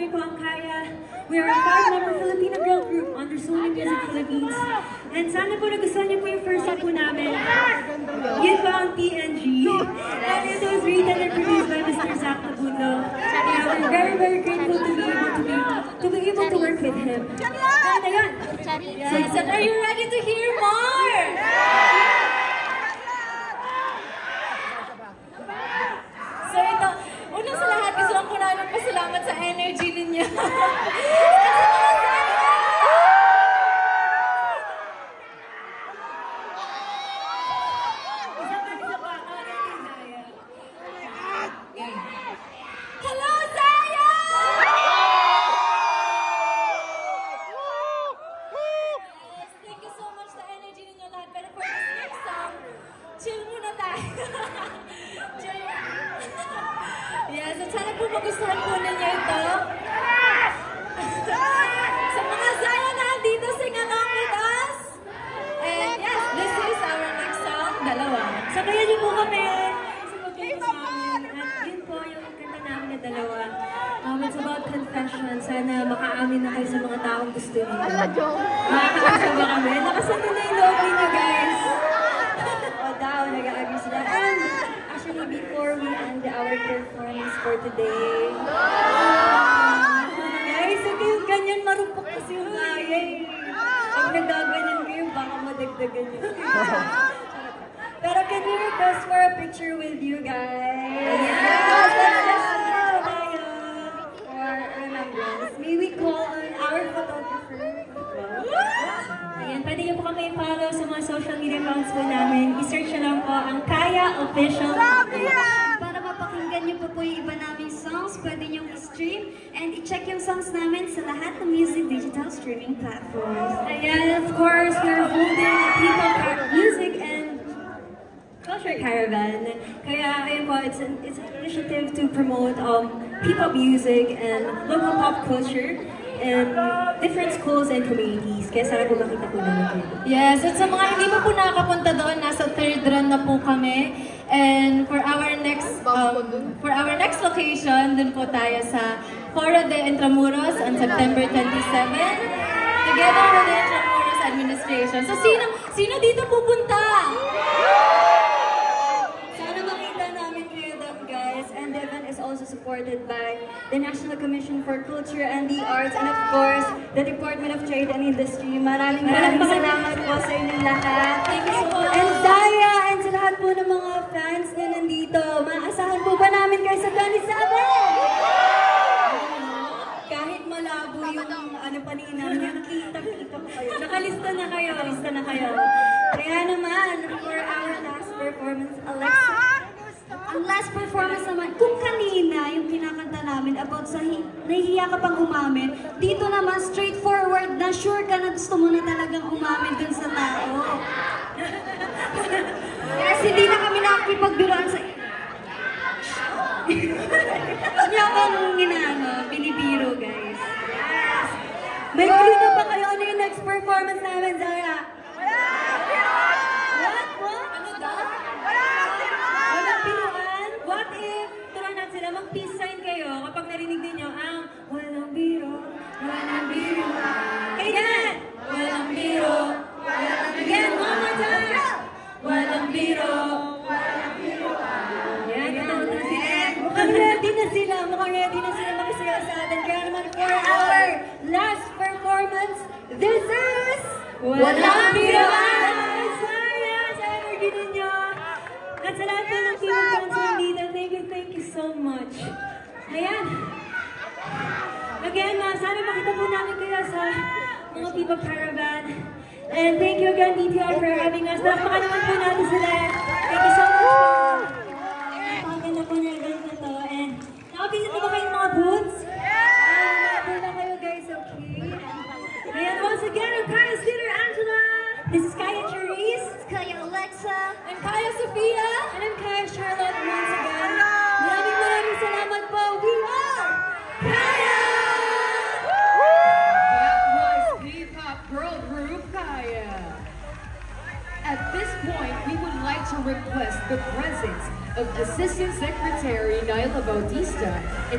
Kami po ang Kaya. We are a 5-member Filipino girl group under Sony Music Philippines. And sana po nagustuhan niyo po yung first song po namin. Yun po ang PNG. And it was written and produced by Mr. Zach Tabundo. And we're very, very grateful to be able to work with him. And ayun. Yes, and are you ready to hear more? So ito, unang sa lahat, gusto lang po namin pasalamat sa energy ninyo. Hello, Zaya! Yes, thank you so much sa energy ninyo lahat. Pero for this next song, chill muna tayo. Chill. Yes, at sana po magustuhan po ninyo ito. Sa mga Zaya na dito, sing along with us. And yes, this is our next song, Dalawa. Sabayan niyo po kami. At yun po yung kanta namin na Dalawa. It's about confession. Sana makaamin na kayo sa mga taong gusto niyo. Makakasama ba kami? Nakasama na yung loob niyo, guys. O daw, nag-agree sila. And actually, before we end our performance for today, guys, yung ganyan marupok kasi yung kaya. Pag nagaganyan kayo, baka madagdagan nyo. Pero can we request for a picture with you guys? Yes! For remembrance. May we call on our photographer? Ayan, pwede niyo po kami i-follow sa mga social media accounts po namin. I-search na lang po ang Kaya Official. Para mapakinggan niyo po yung iba naming songs, pwede niyo i-stream and i-check yung songs namin sa lahat ng music digital streaming platforms. Ayan, of course, we're holding a People Music and Culture Caravan. Kaya, ayun po, it's an initiative to promote P-pop music and local pop culture in different schools and communities. Kaya sana po makita po namin. Yes, at sa mga hindi pa po nakakapunta doon, nasa third run na po kami. And for our next location, dun po tayo sa Foro de Intramuros on September 27, together with the Intramuros Administration. So sino dito pupunta? Sana makita namin kayo doon, guys. And the event is also supported by the National Commission for Culture and the Arts and of course, the Department of Trade and Industry. Maraming salamat po sa inyong lahat. Thank you so much. And Zaya, and sa lahat po ng mga fans na nandito, maasahan po ba namin kayo sa 27? Kahit malabo yung paninam niya, nakita ko kayo. Nakalista na kayo. Kaya naman, for our last performance, Alexa. Ang last performance naman, kung kanina yung kinakanta namin about sa nahihiya ka pang umamin, dito naman straightforward na sure ka na gusto mo na talagang umamin dun sa tao. Kasi hindi na kami nakakipagbiruan sa... Niya akong binibiro, guys. Yes! May clue na ba kayo ano yung next performance namin, Zara? What? Ano daw? Walang biruan? What if, turuan natin sila, mag-peace sign kayo kapag narinig din nyo ang walang biro, walang biro. Kailan? Walang biro, walang biro. Again, one more time. Walang biro, walang biro. Yan, ito na sila. Mukhang ready na sila makisayaw sa atin. Kaya naman for our last performance, this is Walang Biruan! Sa energy ninyo. At sa lahat ng team of fans nandito, thank you so much. Ayan. Again, sana makita po namin kayo sa mga People Caravan. And thank you again, DTR, for having us. Napaka naman po natin sila. Thank you so much. Napakaganda po na event na to. And nakabisit na ba kayong mga booths? Mga na kayo, guys, okay? Ayan, once again, I'm Kaya Theater Angela. This is Kaya Charisse. It's Kaya Alexa. I'm Kaya Sophia. And I'm Kaya Charlotte once again. Maraming salamat po. We are Kaya! That was P-pop girl group Kaya. At this point, we would like to request the presence of Assistant Secretary Nyla Bautista and